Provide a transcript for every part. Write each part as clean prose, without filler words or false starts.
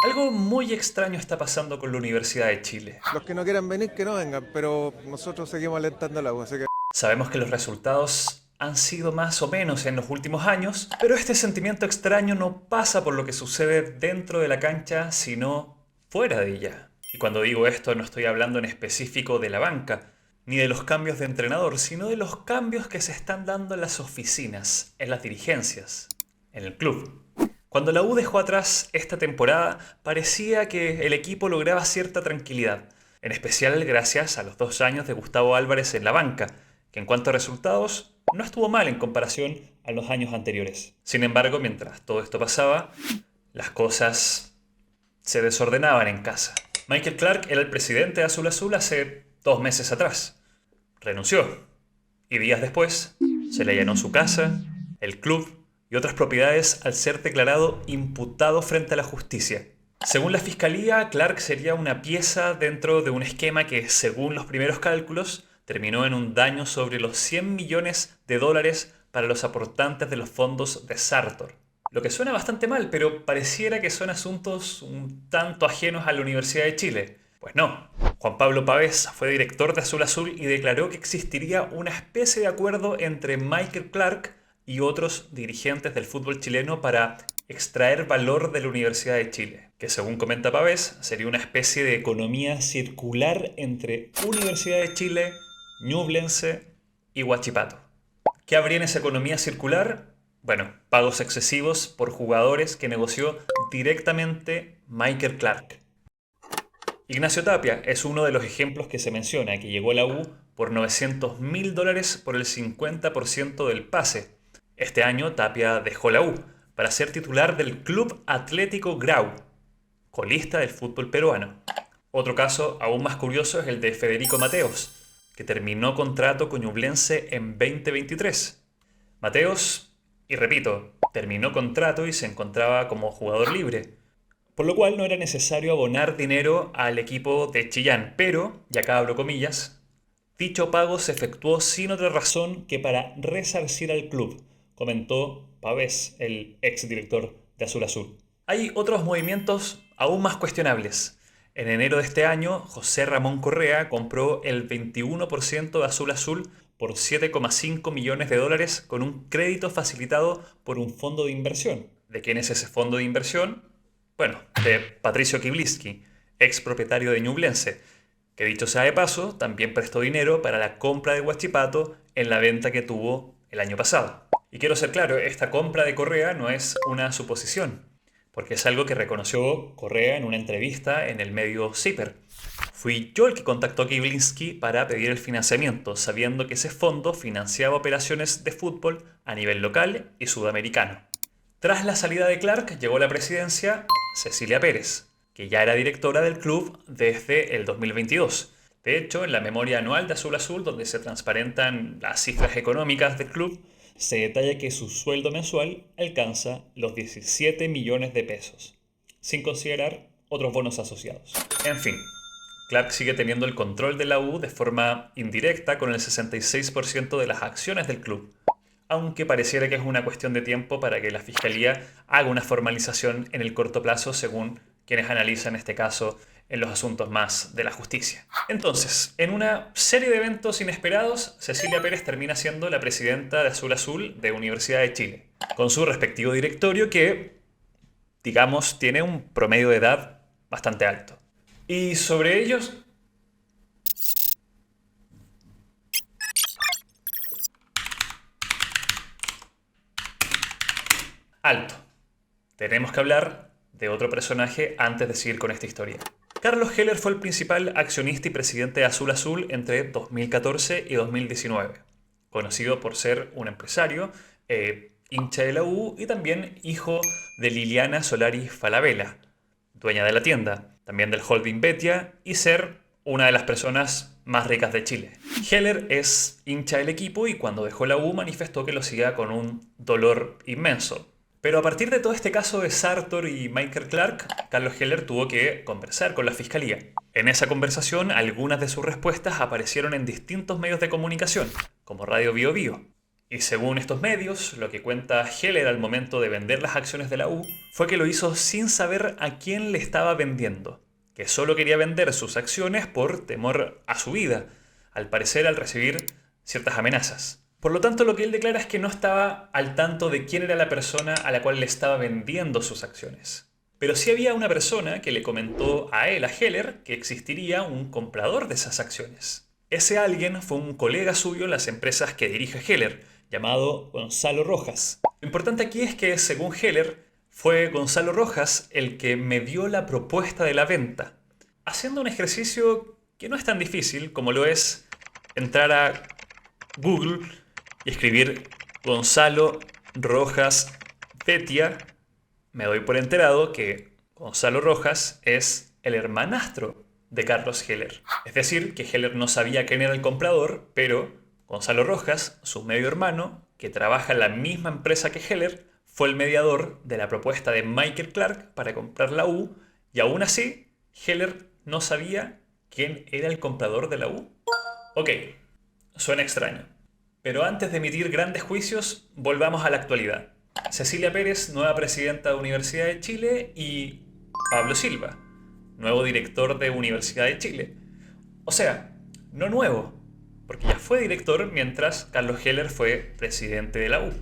Algo muy extraño está pasando con la Universidad de Chile. Los que no quieran venir, que no vengan, pero nosotros seguimos alentando el agua, así que... Sabemos que los resultados han sido más o menos en los últimos años, pero este sentimiento extraño no pasa por lo que sucede dentro de la cancha, sino fuera de ella. Y cuando digo esto no estoy hablando en específico de la banca, ni de los cambios de entrenador, sino de los cambios que se están dando en las oficinas, en las dirigencias, en el club. Cuando la U dejó atrás esta temporada, parecía que el equipo lograba cierta tranquilidad, en especial gracias a los 2 años de Gustavo Álvarez en la banca, que en cuanto a resultados no estuvo mal en comparación a los años anteriores. Sin embargo, mientras todo esto pasaba, las cosas se desordenaban en casa. Michael Clark era el presidente de Azul Azul hace 2 meses atrás. Renunció. Y días después se le allanó su casa, el club y otras propiedades al ser declarado imputado frente a la justicia. Según la fiscalía, Clark sería una pieza dentro de un esquema que, según los primeros cálculos, terminó en un daño sobre los 100 millones de dólares para los aportantes de los fondos de Sartor. Lo que suena bastante mal, pero pareciera que son asuntos un tanto ajenos a la Universidad de Chile. Pues no. Juan Pablo Pavés fue director de Azul Azul y declaró que existiría una especie de acuerdo entre Michael Clark y otros dirigentes del fútbol chileno para extraer valor de la Universidad de Chile, que según comenta Pavés, sería una especie de economía circular entre Universidad de Chile, Ñublense y Huachipato. ¿Qué habría en esa economía circular? Bueno, pagos excesivos por jugadores que negoció directamente Michael Clark. Ignacio Tapia es uno de los ejemplos que se menciona, que llegó a la U por $900.000 por el 50% del pase. Este año Tapia dejó la U para ser titular del Club Atlético Grau, colista del fútbol peruano. Otro caso aún más curioso es el de Federico Mateos, que terminó contrato con Ñublense en 2023. Mateos, y repito, terminó contrato y se encontraba como jugador libre, por lo cual no era necesario abonar dinero al equipo de Chillán, pero, y acá abro comillas, dicho pago se efectuó sin otra razón que para resarcir al club, comentó Pavés, el exdirector de Azul Azul. Hay otros movimientos aún más cuestionables. En enero de este año, José Ramón Correa compró el 21% de Azul Azul por 7,5 millones de dólares con un crédito facilitado por un fondo de inversión. ¿De quién es ese fondo de inversión? Bueno, de Patricio Kibliski, ex propietario de Ñublense, que dicho sea de paso, también prestó dinero para la compra de Huachipato en la venta que tuvo el año pasado. Y quiero ser claro, esta compra de Correa no es una suposición, porque es algo que reconoció Correa en una entrevista en el medio CIPER. Fui yo el que contactó a Kibliski para pedir el financiamiento, sabiendo que ese fondo financiaba operaciones de fútbol a nivel local y sudamericano. Tras la salida de Clark, llegó a la presidencia Cecilia Pérez, que ya era directora del club desde el 2022. De hecho, en la memoria anual de Azul Azul, donde se transparentan las cifras económicas del club, se detalla que su sueldo mensual alcanza los 17 millones de pesos, sin considerar otros bonos asociados. En fin, Clark sigue teniendo el control de la U de forma indirecta con el 66% de las acciones del club, aunque pareciera que es una cuestión de tiempo para que la Fiscalía haga una formalización en el corto plazo, según quienes analizan este caso en los asuntos más de la justicia. Entonces, en una serie de eventos inesperados, Cecilia Pérez termina siendo la presidenta de Azul Azul de Universidad de Chile, con su respectivo directorio que, digamos, tiene un promedio de edad bastante alto. Y sobre ellos, alto. Tenemos que hablar de otro personaje antes de seguir con esta historia. Carlos Heller fue el principal accionista y presidente de Azul Azul entre 2014 y 2019, conocido por ser un empresario, hincha de la U y también hijo de Liliana Solari Falabella, dueña de la tienda, también del holding Betia y ser una de las personas más ricas de Chile. Heller es hincha del equipo y cuando dejó la U manifestó que lo hacía con un dolor inmenso. Pero a partir de todo este caso de Sartor y Michael Clark, Carlos Heller tuvo que conversar con la fiscalía. En esa conversación, algunas de sus respuestas aparecieron en distintos medios de comunicación, como Radio Bio Bio. Y según estos medios, lo que cuenta Heller al momento de vender las acciones de la U fue que lo hizo sin saber a quién le estaba vendiendo, que solo quería vender sus acciones por temor a su vida, al parecer al recibir ciertas amenazas. Por lo tanto, lo que él declara es que no estaba al tanto de quién era la persona a la cual le estaba vendiendo sus acciones. Pero sí había una persona que le comentó a él, a Heller, que existiría un comprador de esas acciones. Ese alguien fue un colega suyo en las empresas que dirige Heller, llamado Gonzalo Rojas. Lo importante aquí es que, según Heller, fue Gonzalo Rojas el que me dio la propuesta de la venta, haciendo un ejercicio que no es tan difícil como lo es entrar a Google y escribir Gonzalo Rojas Betia. Me doy por enterado que Gonzalo Rojas es el hermanastro de Carlos Heller. Es decir, que Heller no sabía quién era el comprador, pero Gonzalo Rojas, su medio hermano, que trabaja en la misma empresa que Heller, fue el mediador de la propuesta de Michael Clark para comprar la U, y aún así, Heller no sabía quién era el comprador de la U. Ok, suena extraño. Pero antes de emitir grandes juicios, volvamos a la actualidad. Cecilia Pérez, nueva presidenta de Universidad de Chile, y Pablo Silva, nuevo director de Universidad de Chile. O sea, no nuevo, porque ya fue director mientras Carlos Heller fue presidente de la U.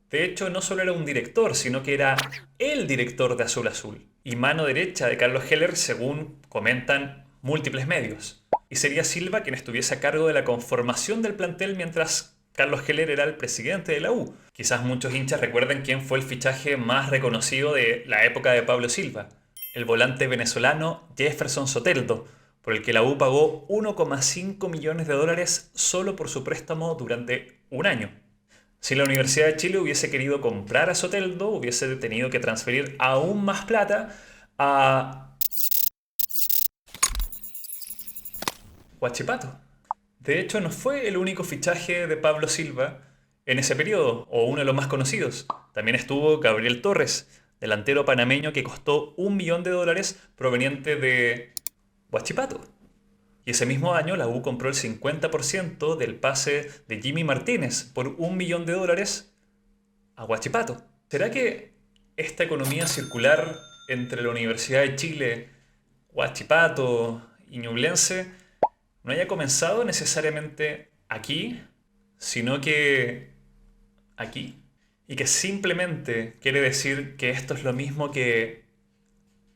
De hecho, no solo era un director, sino que era el director de Azul Azul, y mano derecha de Carlos Heller, según comentan múltiples medios. Y sería Silva quien estuviese a cargo de la conformación del plantel mientras Carlos Heller era el presidente de la U. Quizás muchos hinchas recuerden quién fue el fichaje más reconocido de la época de Pablo Silva, el volante venezolano Jefferson Soteldo, por el que la U pagó 1,5 millones de dólares solo por su préstamo durante un año. Si la Universidad de Chile hubiese querido comprar a Soteldo, hubiese tenido que transferir aún más plata a Huachipato. De hecho, no fue el único fichaje de Pablo Silva en ese periodo, o uno de los más conocidos. También estuvo Gabriel Torres, delantero panameño que costó 1 millón de dólares proveniente de Huachipato. Y ese mismo año la U compró el 50% del pase de Jimmy Martínez por 1 millón de dólares a Huachipato. ¿Será que esta economía circular entre la Universidad de Chile, Huachipato y Ñublense no haya comenzado necesariamente aquí, sino que aquí? Y que simplemente quiere decir que esto es lo mismo que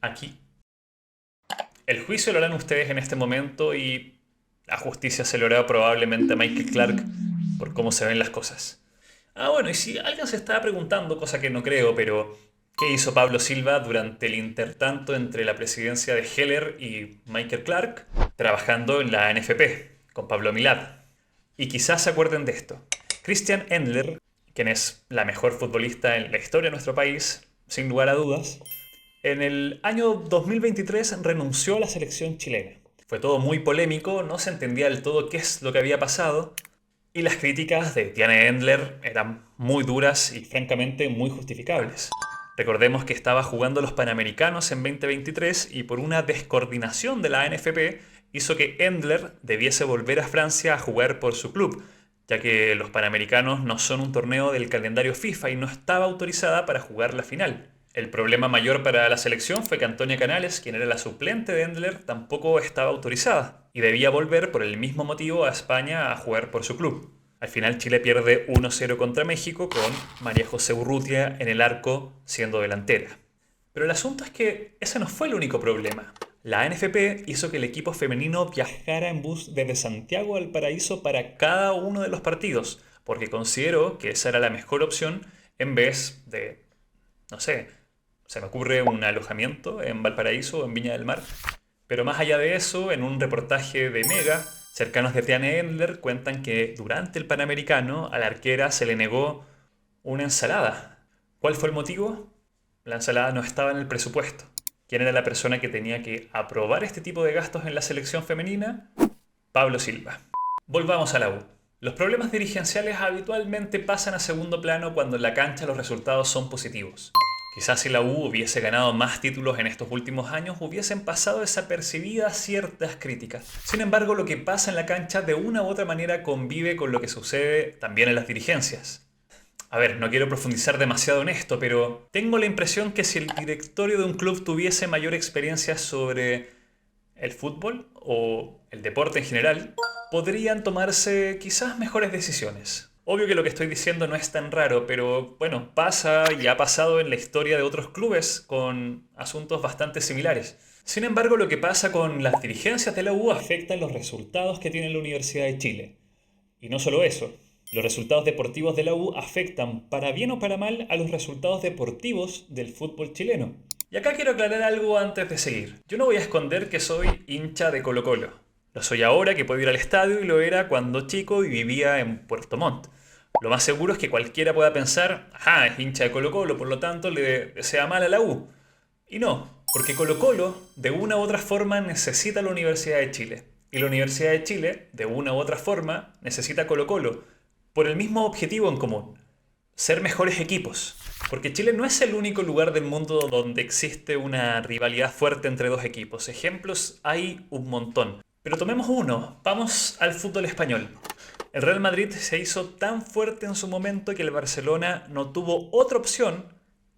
aquí. El juicio lo harán ustedes en este momento y la justicia se lo hará probablemente a Michael Clark por cómo se ven las cosas. Ah, bueno, y si alguien se estaba preguntando, cosa que no creo, pero ¿qué hizo Pablo Silva durante el intertanto entre la presidencia de Heller y Michael Clark? Trabajando en la NFP, con Pablo Milad. Y quizás se acuerden de esto. Christian Endler, quien es la mejor futbolista en la historia de nuestro país, sin lugar a dudas, en el año 2023 renunció a la selección chilena. Fue todo muy polémico, no se entendía del todo qué es lo que había pasado, y las críticas de Diane Endler eran muy duras y francamente muy justificables. Recordemos que estaba jugando los Panamericanos en 2023 y por una descoordinación de la NFP hizo que Endler debiese volver a Francia a jugar por su club, ya que los Panamericanos no son un torneo del calendario FIFA y no estaba autorizada para jugar la final. El problema mayor para la selección fue que Antonia Canales, quien era la suplente de Endler, tampoco estaba autorizada y debía volver por el mismo motivo a España a jugar por su club. Al final Chile pierde 1-0 contra México con María José Urrutia en el arco siendo delantera. Pero el asunto es que ese no fue el único problema. La NFP hizo que el equipo femenino viajara en bus desde Santiago al Paraíso para cada uno de los partidos, porque consideró que esa era la mejor opción en vez de, no sé, se me ocurre un alojamiento en Valparaíso o en Viña del Mar. Pero más allá de eso, en un reportaje de Mega, cercanos de Diane Endler cuentan que durante el Panamericano a la arquera se le negó una ensalada. ¿Cuál fue el motivo? La ensalada no estaba en el presupuesto. ¿Quién era la persona que tenía que aprobar este tipo de gastos en la selección femenina? Pablo Silva. Volvamos a la U. Los problemas dirigenciales habitualmente pasan a segundo plano cuando en la cancha los resultados son positivos. Quizás si la U hubiese ganado más títulos en estos últimos años, hubiesen pasado desapercibidas ciertas críticas. Sin embargo, lo que pasa en la cancha de una u otra manera convive con lo que sucede también en las dirigencias. A ver, no quiero profundizar demasiado en esto, pero tengo la impresión que si el directorio de un club tuviese mayor experiencia sobre el fútbol o el deporte en general, podrían tomarse quizás mejores decisiones. Obvio que lo que estoy diciendo no es tan raro, pero bueno, pasa y ha pasado en la historia de otros clubes con asuntos bastante similares. Sin embargo, lo que pasa con las dirigencias de la U afecta los resultados que tiene la Universidad de Chile. Y no solo eso, los resultados deportivos de la U afectan, para bien o para mal, a los resultados deportivos del fútbol chileno. Y acá quiero aclarar algo antes de seguir. Yo no voy a esconder que soy hincha de Colo-Colo. Lo soy ahora, que puedo ir al estadio, y lo era cuando chico y vivía en Puerto Montt. Lo más seguro es que cualquiera pueda pensar, ajá, es hincha de Colo-Colo, por lo tanto le desea mal a la U. Y no, porque Colo-Colo de una u otra forma necesita la Universidad de Chile. Y la Universidad de Chile, de una u otra forma, necesita Colo-Colo, por el mismo objetivo en común: ser mejores equipos. Porque Chile no es el único lugar del mundo donde existe una rivalidad fuerte entre dos equipos. Ejemplos hay un montón. Pero tomemos uno, vamos al fútbol español. El Real Madrid se hizo tan fuerte en su momento que el Barcelona no tuvo otra opción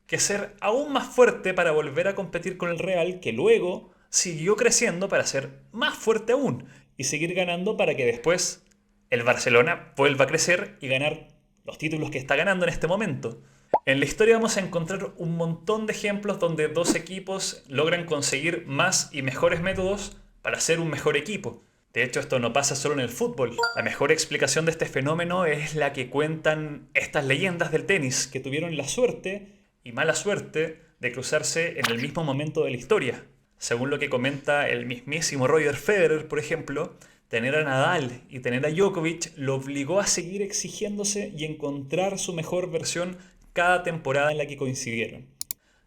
que ser aún más fuerte para volver a competir con el Real, que luego siguió creciendo para ser más fuerte aún y seguir ganando para que después el Barcelona vuelva a crecer y ganar los títulos que está ganando en este momento. En la historia vamos a encontrar un montón de ejemplos donde dos equipos logran conseguir más y mejores métodos para ser un mejor equipo. De hecho, esto no pasa solo en el fútbol. La mejor explicación de este fenómeno es la que cuentan estas leyendas del tenis, que tuvieron la suerte y mala suerte de cruzarse en el mismo momento de la historia. Según lo que comenta el mismísimo Roger Federer, por ejemplo, tener a Nadal y tener a Djokovic lo obligó a seguir exigiéndose y encontrar su mejor versión cada temporada en la que coincidieron.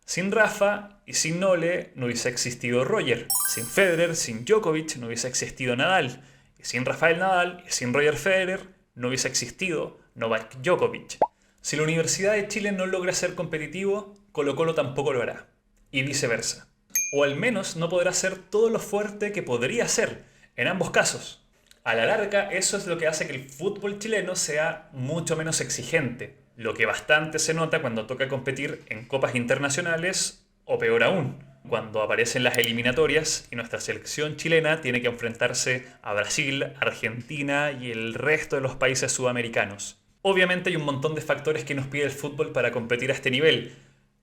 Sin Rafa y sin Nole no hubiese existido Roger. Sin Federer, sin Djokovic no hubiese existido Nadal. Y sin Rafael Nadal y sin Roger Federer no hubiese existido Novak Djokovic. Si la Universidad de Chile no logra ser competitivo, Colo-Colo tampoco lo hará. Y viceversa. O al menos no podrá ser todo lo fuerte que podría ser en ambos casos. A la larga, eso es lo que hace que el fútbol chileno sea mucho menos exigente, lo que bastante se nota cuando toca competir en copas internacionales, o peor aún, cuando aparecen las eliminatorias y nuestra selección chilena tiene que enfrentarse a Brasil, Argentina y el resto de los países sudamericanos. Obviamente hay un montón de factores que nos pide el fútbol para competir a este nivel,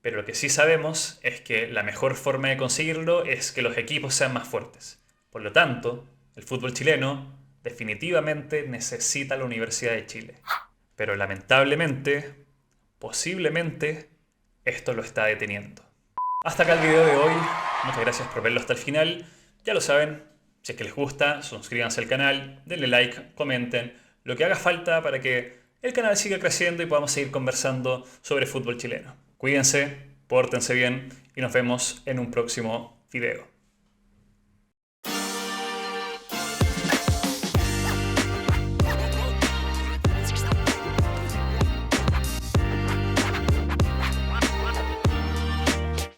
pero lo que sí sabemos es que la mejor forma de conseguirlo es que los equipos sean más fuertes. Por lo tanto, el fútbol chileno definitivamente necesita la Universidad de Chile. Pero lamentablemente, posiblemente, esto lo está deteniendo. Hasta acá el video de hoy. Muchas gracias por verlo hasta el final. Ya lo saben, si es que les gusta, suscríbanse al canal, denle like, comenten, lo que haga falta para que el canal siga creciendo y podamos seguir conversando sobre fútbol chileno. Cuídense, pórtense bien y nos vemos en un próximo video.